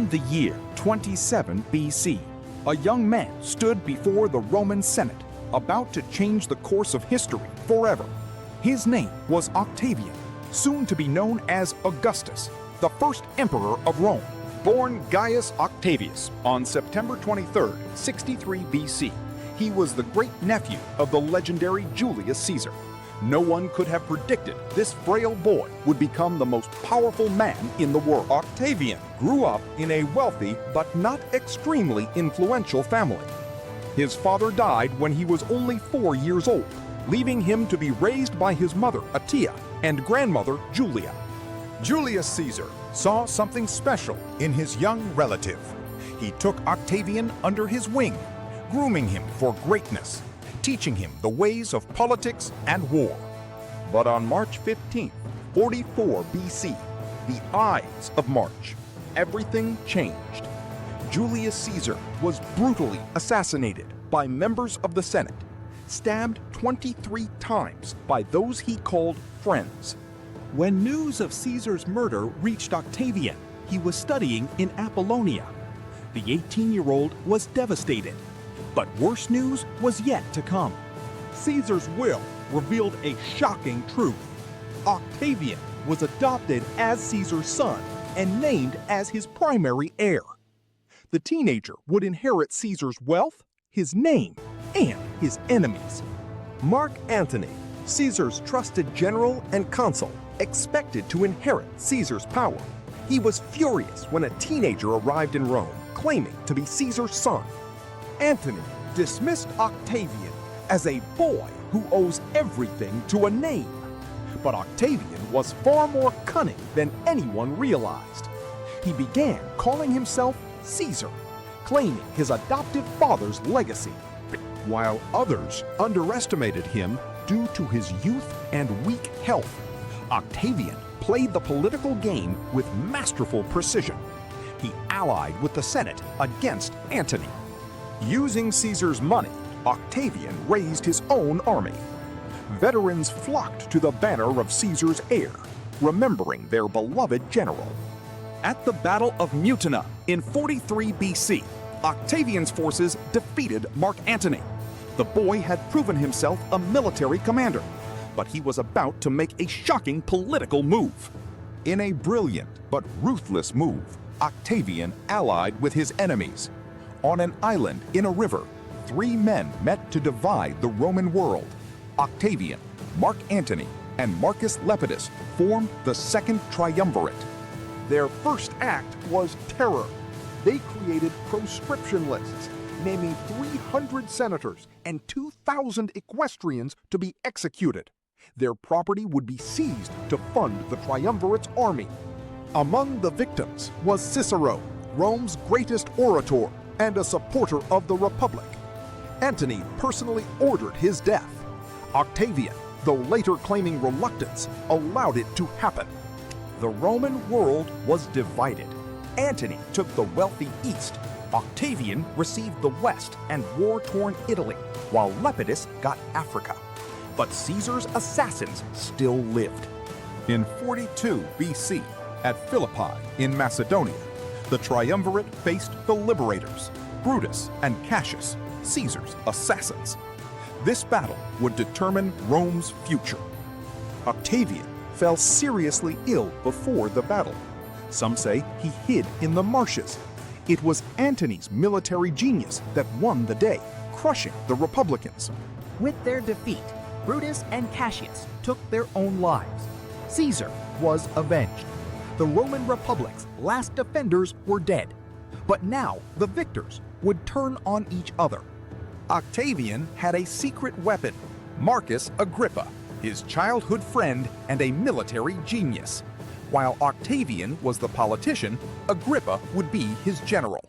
In the year 27 BC, a young man stood before the Roman Senate, about to change the course of history forever. His name was Octavian, soon to be known as Augustus, the first emperor of Rome. Born Gaius Octavius on September 23, 63 BC, he was the great-nephew of the legendary Julius Caesar. No one could have predicted this frail boy would become the most powerful man in the world. Octavian grew up in a wealthy but not extremely influential family. His father died when he was only 4 years old, leaving him to be raised by his mother, Atia, and grandmother, Julia. Julius Caesar saw something special in his young relative. He took Octavian under his wing, grooming him for greatness, teaching him the ways of politics and war. But on March 15, 44 BC, the Ides of March, everything changed. Julius Caesar was brutally assassinated by members of the Senate, stabbed 23 times by those he called friends. When news of Caesar's murder reached Octavian, he was studying in Apollonia. The 18-year-old was devastated. But worse news was yet to come. Caesar's will revealed a shocking truth. Octavian was adopted as Caesar's son and named as his primary heir. The teenager would inherit Caesar's wealth, his name, and his enemies. Mark Antony, Caesar's trusted general and consul, expected to inherit Caesar's power. He was furious when a teenager arrived in Rome, claiming to be Caesar's son. Antony dismissed Octavian as a boy who owes everything to a name. But Octavian was far more cunning than anyone realized. He began calling himself Caesar, claiming his adoptive father's legacy, while others underestimated him due to his youth and weak health. Octavian played the political game with masterful precision. He allied with the Senate against Antony. Using Caesar's money, Octavian raised his own army. Veterans flocked to the banner of Caesar's heir, remembering their beloved general. At the Battle of Mutina in 43 BC, Octavian's forces defeated Mark Antony. The boy had proven himself a military commander, but he was about to make a shocking political move. In a brilliant but ruthless move, Octavian allied with his enemies. On an island in a river, 3 men met to divide the Roman world. Octavian, Mark Antony, and Marcus Lepidus formed the Second Triumvirate. Their first act was terror. They created proscription lists, naming 300 senators and 2,000 equestrians to be executed. Their property would be seized to fund the Triumvirate's army. Among the victims was Cicero, Rome's greatest orator and a supporter of the Republic. Antony personally ordered his death. Octavian, though later claiming reluctance, allowed it to happen. The Roman world was divided. Antony took the wealthy East. Octavian received the West and war-torn Italy, while Lepidus got Africa. But Caesar's assassins still lived. In 42 BC, at Philippi in Macedonia, the Triumvirate faced the liberators, Brutus and Cassius, Caesar's assassins. This battle would determine Rome's future. Octavian fell seriously ill before the battle. Some say he hid in the marshes. It was Antony's military genius that won the day, crushing the Republicans. With their defeat, Brutus and Cassius took their own lives. Caesar was avenged. The Roman Republic's last defenders were dead. But now the victors would turn on each other. Octavian had a secret weapon, Marcus Agrippa, his childhood friend and a military genius. While Octavian was the politician, Agrippa would be his general.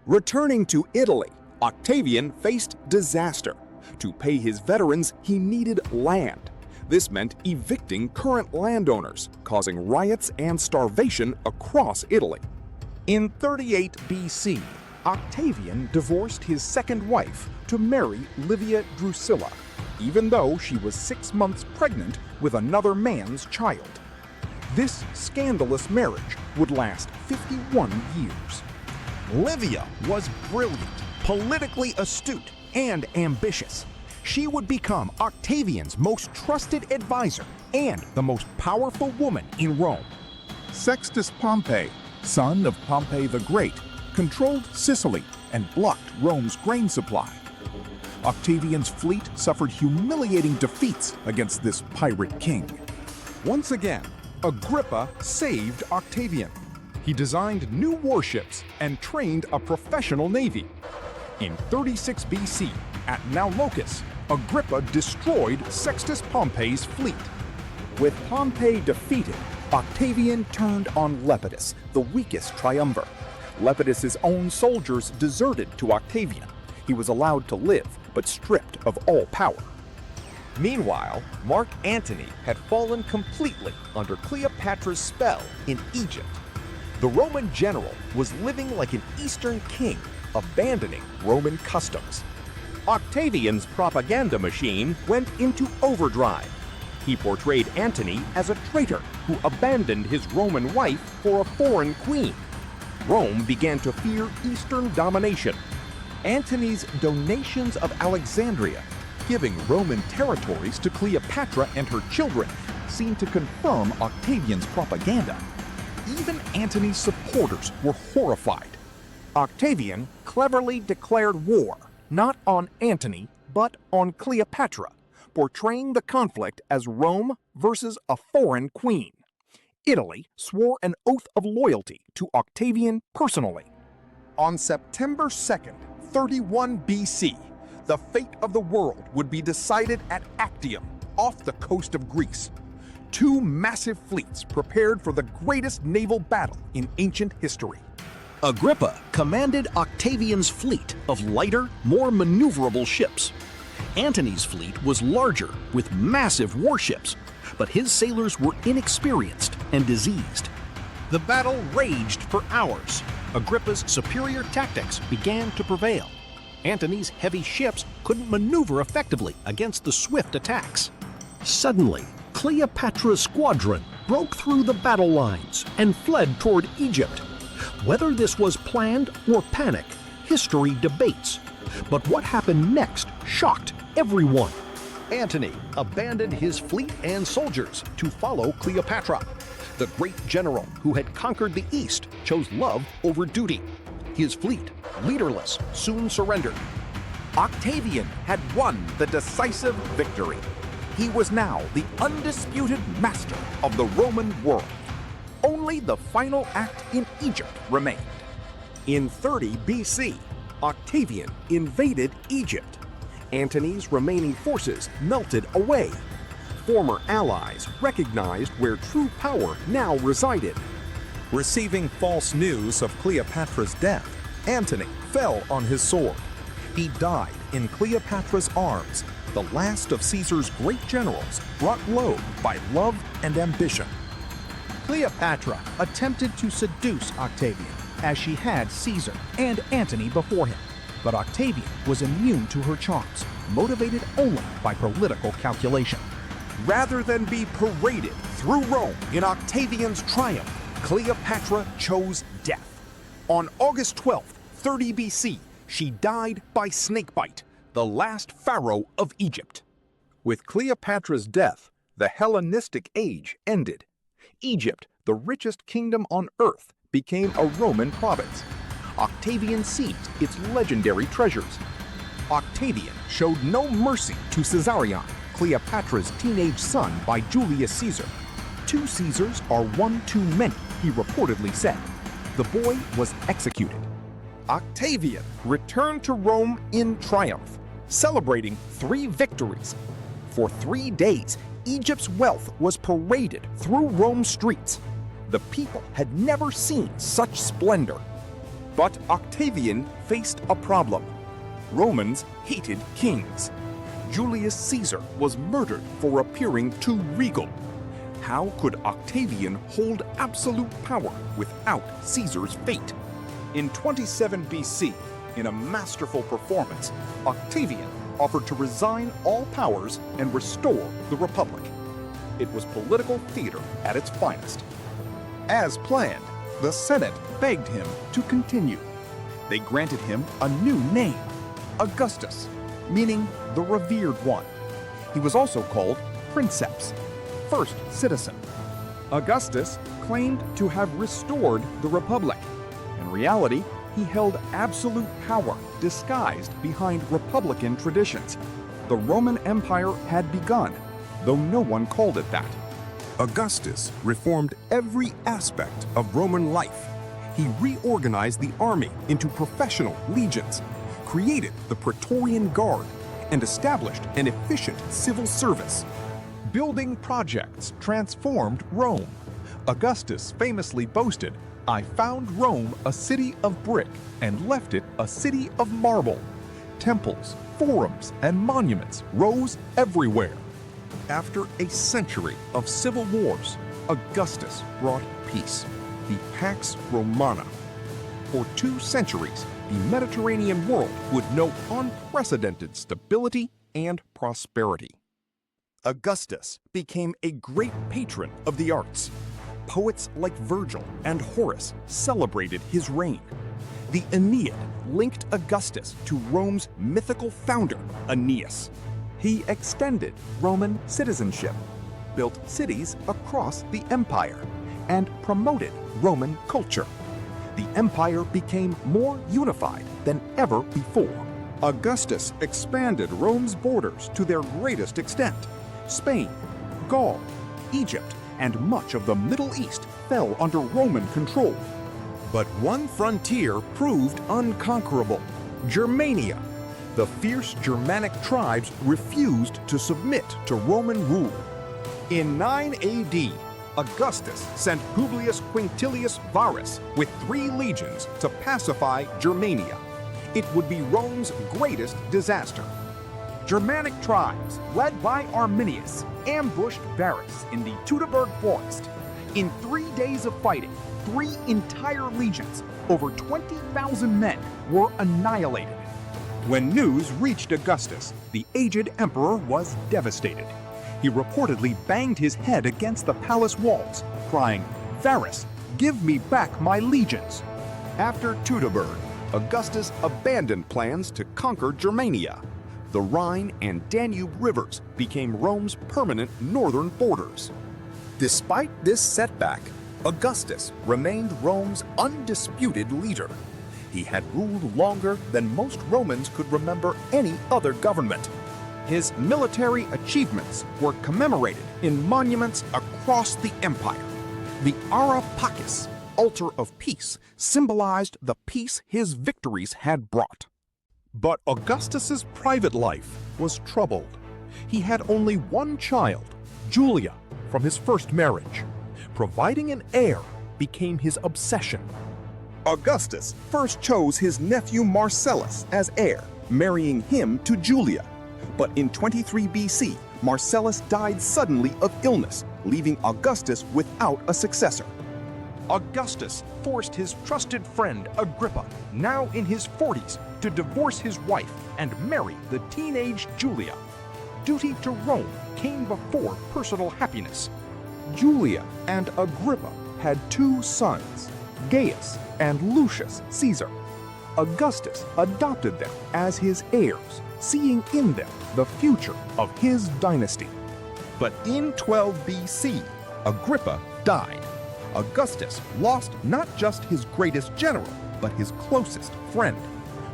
Returning to Italy, Octavian faced disaster. To pay his veterans, he needed land. This meant evicting current landowners, causing riots and starvation across Italy. In 38 BC, Octavian divorced his second wife to marry Livia Drusilla, even though she was 6 months pregnant with another man's child. This scandalous marriage would last 51 years. Livia was brilliant, politically astute, and ambitious. She would become Octavian's most trusted advisor and the most powerful woman in Rome. Sextus Pompey, son of Pompey the Great, controlled Sicily and blocked Rome's grain supply. Octavian's fleet suffered humiliating defeats against this pirate king. Once again, Agrippa saved Octavian. He designed new warships and trained a professional navy. In 36 BC, at Naumachus, Agrippa destroyed Sextus Pompey's fleet. With Pompey defeated, Octavian turned on Lepidus, the weakest triumvirate. Lepidus's own soldiers deserted to Octavian. He was allowed to live, but stripped of all power. Meanwhile, Mark Antony had fallen completely under Cleopatra's spell in Egypt. The Roman general was living like an Eastern king, abandoning Roman customs. Octavian's propaganda machine went into overdrive. He portrayed Antony as a traitor who abandoned his Roman wife for a foreign queen. Rome began to fear Eastern domination. Antony's donations of Alexandria, giving Roman territories to Cleopatra and her children, seemed to confirm Octavian's propaganda. Even Antony's supporters were horrified. Octavian cleverly declared war, not on Antony, but on Cleopatra, portraying the conflict as Rome versus a foreign queen. Italy swore an oath of loyalty to Octavian personally. On September 2nd, 31 BC, the fate of the world would be decided at Actium, off the coast of Greece. Two massive fleets prepared for the greatest naval battle in ancient history. Agrippa commanded Octavian's fleet of lighter, more maneuverable ships. Antony's fleet was larger, with massive warships, but his sailors were inexperienced and diseased. The battle raged for hours. Agrippa's superior tactics began to prevail. Antony's heavy ships couldn't maneuver effectively against the swift attacks. Suddenly, Cleopatra's squadron broke through the battle lines and fled toward Egypt. Whether this was planned or panic, history debates. But what happened next shocked everyone. Antony abandoned his fleet and soldiers to follow Cleopatra. The great general who had conquered the East chose love over duty. His fleet, leaderless, soon surrendered. Octavian had won the decisive victory. He was now the undisputed master of the Roman world. Only the final act in Egypt remained. In 30 BC, Octavian invaded Egypt. Antony's remaining forces melted away. Former allies recognized where true power now resided. Receiving false news of Cleopatra's death, Antony fell on his sword. He died in Cleopatra's arms, the last of Caesar's great generals brought low by love and ambition. Cleopatra attempted to seduce Octavian, as she had Caesar and Antony before him. But Octavian was immune to her charms, motivated only by political calculation. Rather than be paraded through Rome in Octavian's triumph, Cleopatra chose death. On August 12th, 30 BC, she died by snakebite, the last pharaoh of Egypt. With Cleopatra's death, the Hellenistic age ended. Egypt, the richest kingdom on earth, became a Roman province. Octavian seized its legendary treasures. Octavian showed no mercy to Caesarion, Cleopatra's teenage son by Julius Caesar. 2 Caesars are one too many, he reportedly said. The boy was executed. Octavian returned to Rome in triumph, celebrating 3 victories. For 3 days, Egypt's wealth was paraded through Rome's streets. The people had never seen such splendor. But Octavian faced a problem. Romans hated kings. Julius Caesar was murdered for appearing too regal. How could Octavian hold absolute power without Caesar's fate? In 27 BC, in a masterful performance, Octavian offered to resign all powers and restore the Republic. It was political theater at its finest. As planned, the Senate begged him to continue. they granted him a new name, Augustus, meaning the revered one. He was also called Princeps, first citizen. Augustus claimed to have restored the Republic. In reality, he held absolute power disguised behind republican traditions. The Roman Empire had begun, though no one called it that. Augustus reformed every aspect of Roman life. He reorganized the army into professional legions, created the Praetorian Guard, and established an efficient civil service. Building projects transformed Rome. Augustus famously boasted, "I found Rome a city of brick and left it a city of marble." Temples, forums, and monuments rose everywhere. After a century of civil wars, Augustus brought peace, the Pax Romana. For 2 centuries, the Mediterranean world would know unprecedented stability and prosperity. Augustus became a great patron of the arts. Poets like Virgil and Horace celebrated his reign. The Aeneid linked Augustus to Rome's mythical founder, Aeneas. He extended Roman citizenship, built cities across the empire, and promoted Roman culture. The empire became more unified than ever before. Augustus expanded Rome's borders to their greatest extent. Spain, Gaul, Egypt, and much of the Middle East fell under Roman control. But one frontier proved unconquerable: Germania. The fierce Germanic tribes refused to submit to Roman rule. In 9 AD, Augustus sent Publius Quinctilius Varus with 3 legions to pacify Germania. It would be Rome's greatest disaster. Germanic tribes, led by Arminius, ambushed Varus in the Teutoburg forest. In 3 days of fighting, 3 entire legions, over 20,000 men, were annihilated. When news reached Augustus, the aged emperor was devastated. He reportedly banged his head against the palace walls, crying, "Varus, give me back my legions." After Teutoburg, Augustus abandoned plans to conquer Germania. The Rhine and Danube rivers became Rome's permanent northern borders. Despite this setback, Augustus remained Rome's undisputed leader. He had ruled longer than most Romans could remember any other government. His military achievements were commemorated in monuments across the empire. The Ara Pacis, altar of peace, symbolized the peace his victories had brought. But Augustus's private life was troubled. He had only one child, Julia, from his first marriage. Providing an heir became his obsession. Augustus first chose his nephew Marcellus as heir, marrying him to Julia. But in 23 BC, Marcellus died suddenly of illness, leaving Augustus without a successor. Augustus forced his trusted friend Agrippa, now in his 40s, to divorce his wife and marry the teenage Julia. Duty to Rome came before personal happiness. Julia and Agrippa had 2 sons, Gaius and Lucius Caesar. Augustus adopted them as his heirs, seeing in them the future of his dynasty. But in 12 BC, Agrippa died. Augustus lost not just his greatest general, but his closest friend.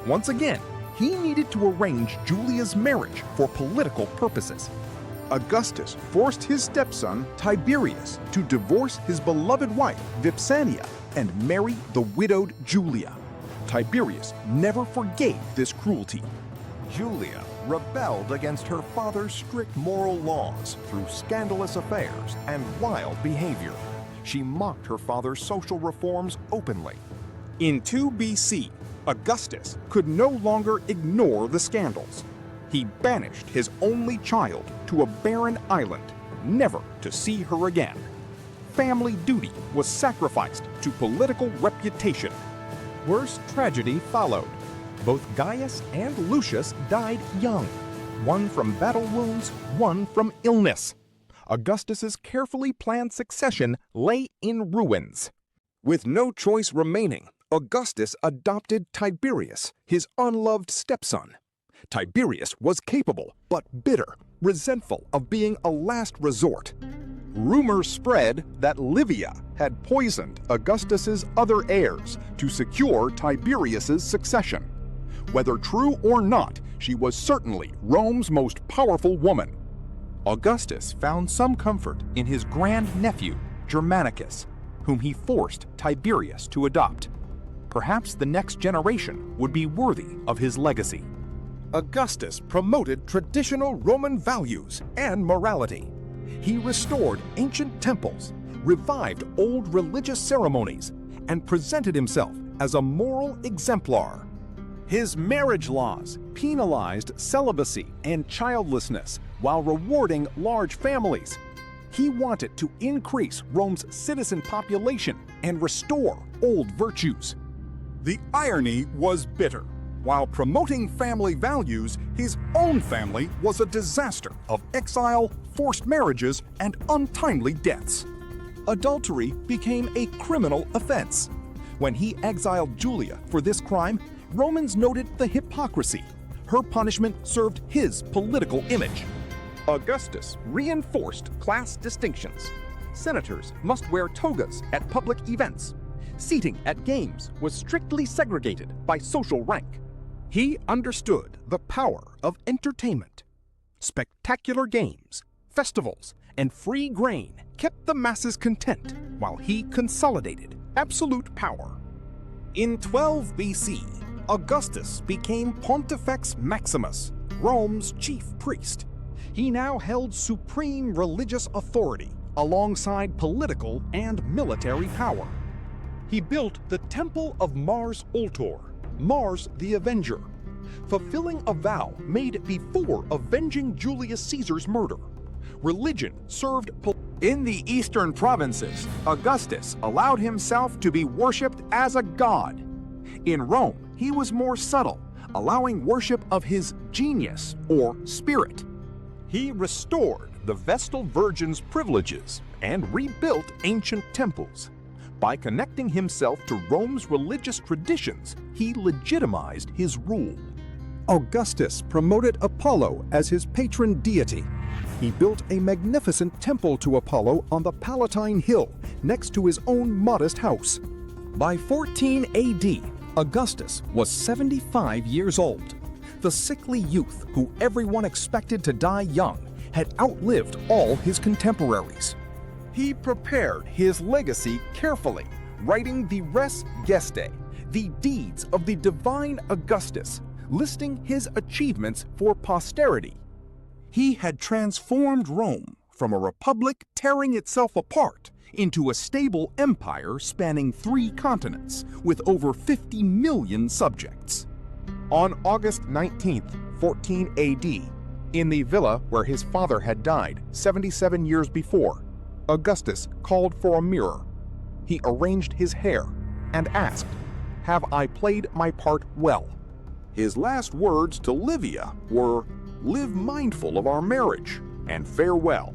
Once again, he needed to arrange Julia's marriage for political purposes. Augustus forced his stepson Tiberius to divorce his beloved wife Vipsania and marry the widowed Julia. Tiberius never forgave this cruelty. Julia rebelled against her father's strict moral laws through scandalous affairs and wild behavior. She mocked her father's social reforms openly. In 2 BC, Augustus could no longer ignore the scandals. He banished his only child to a barren island, never to see her again. Family duty was sacrificed to political reputation. Worse tragedy followed. Both Gaius and Lucius died young, one from battle wounds, one from illness. Augustus's carefully planned succession lay in ruins. With no choice remaining, Augustus adopted Tiberius, his unloved stepson. Tiberius was capable, but bitter, resentful of being a last resort. Rumors spread that Livia had poisoned Augustus's other heirs to secure Tiberius's succession. Whether true or not, she was certainly Rome's most powerful woman. Augustus found some comfort in his grandnephew, Germanicus, whom he forced Tiberius to adopt. Perhaps the next generation would be worthy of his legacy. Augustus promoted traditional Roman values and morality. He restored ancient temples, revived old religious ceremonies, and presented himself as a moral exemplar. His marriage laws penalized celibacy and childlessness while rewarding large families. He wanted to increase Rome's citizen population and restore old virtues. The irony was bitter. While promoting family values, his own family was a disaster of exile, forced marriages, and untimely deaths. Adultery became a criminal offense. When he exiled Julia for this crime, Romans noted the hypocrisy. Her punishment served his political image. Augustus reinforced class distinctions. Senators must wear togas at public events. Seating at games was strictly segregated by social rank. He understood the power of entertainment. Spectacular games, festivals, and free grain kept the masses content while he consolidated absolute power. In 12 BC, Augustus became Pontifex Maximus, Rome's chief priest. He now held supreme religious authority alongside political and military power. He built the Temple of Mars Ultor, Mars the Avenger, fulfilling a vow made before avenging Julius Caesar's murder. Religion served in the eastern provinces. Augustus allowed himself to be worshipped as a god. In Rome, he was more subtle, allowing worship of his genius or spirit. He restored the Vestal Virgin's privileges and rebuilt ancient temples. By connecting himself to Rome's religious traditions, he legitimized his rule. Augustus promoted Apollo as his patron deity. He built a magnificent temple to Apollo on the Palatine Hill, next to his own modest house. By 14 AD, Augustus was 75 years old. The sickly youth who everyone expected to die young had outlived all his contemporaries. He prepared his legacy carefully, writing the Res Gestae, the deeds of the divine Augustus, listing his achievements for posterity. He had transformed Rome from a republic tearing itself apart into a stable empire spanning 3 continents with over 50 million subjects. On August 19th, 14 AD, in the villa where his father had died 77 years before, Augustus called for a mirror. He arranged his hair and asked, "Have I played my part well?" His last words to Livia were, "Live mindful of our marriage, and farewell."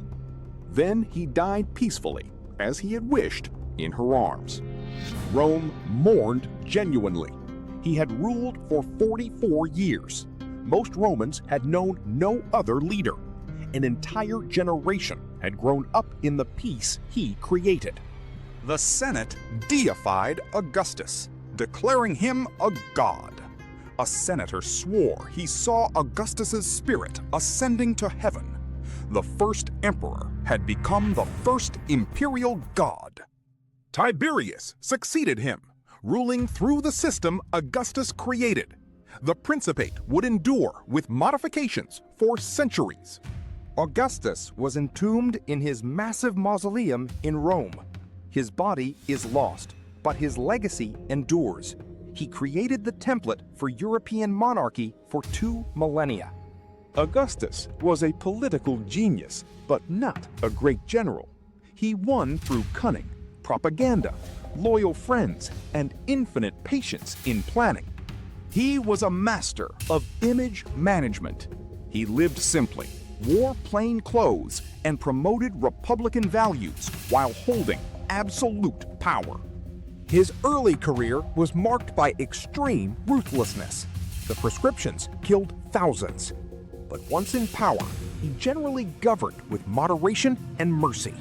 Then he died peacefully, as he had wished, in her arms. Rome mourned genuinely. He had ruled for 44 years. Most Romans had known no other leader. An entire generation had grown up in the peace he created. The Senate deified Augustus, declaring him a god. A senator swore he saw Augustus's spirit ascending to heaven. The first emperor had become the first imperial god. Tiberius succeeded him, ruling through the system Augustus created. The Principate would endure with modifications for centuries. Augustus was entombed in his massive mausoleum in Rome. His body is lost, but his legacy endures. He created the template for European monarchy for 2 millennia. Augustus was a political genius, but not a great general. He won through cunning, propaganda, loyal friends, and infinite patience in planning. He was a master of image management. He lived simply, wore plain clothes, and promoted republican values while holding absolute power. His early career was marked by extreme ruthlessness. The prescriptions killed thousands. But once in power, he generally governed with moderation and mercy.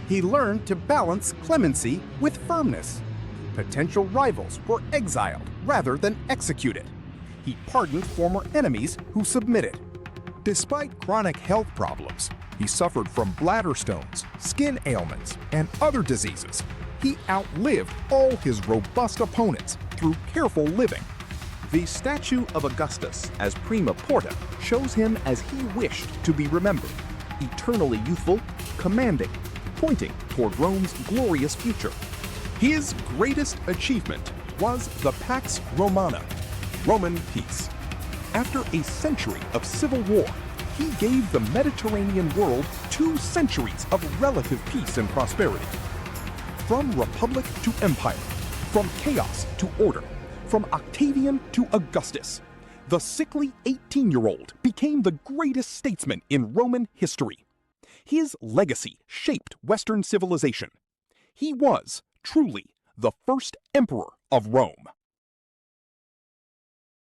He learned to balance clemency with firmness. Potential rivals were exiled rather than executed. He pardoned former enemies who submitted. Despite chronic health problems, he suffered from bladder stones, skin ailments, and other diseases. He outlived all his robust opponents through careful living. The statue of Augustus as prima porta shows him as he wished to be remembered, eternally youthful, commanding, pointing toward Rome's glorious future. His greatest achievement was the Pax Romana, Roman peace. After a century of civil war, he gave the Mediterranean world 2 centuries of relative peace and prosperity. From republic to empire, from chaos to order, from Octavian to Augustus, the sickly 18-year-old became the greatest statesman in Roman history. His legacy shaped Western civilization. He was, truly, the first emperor of Rome.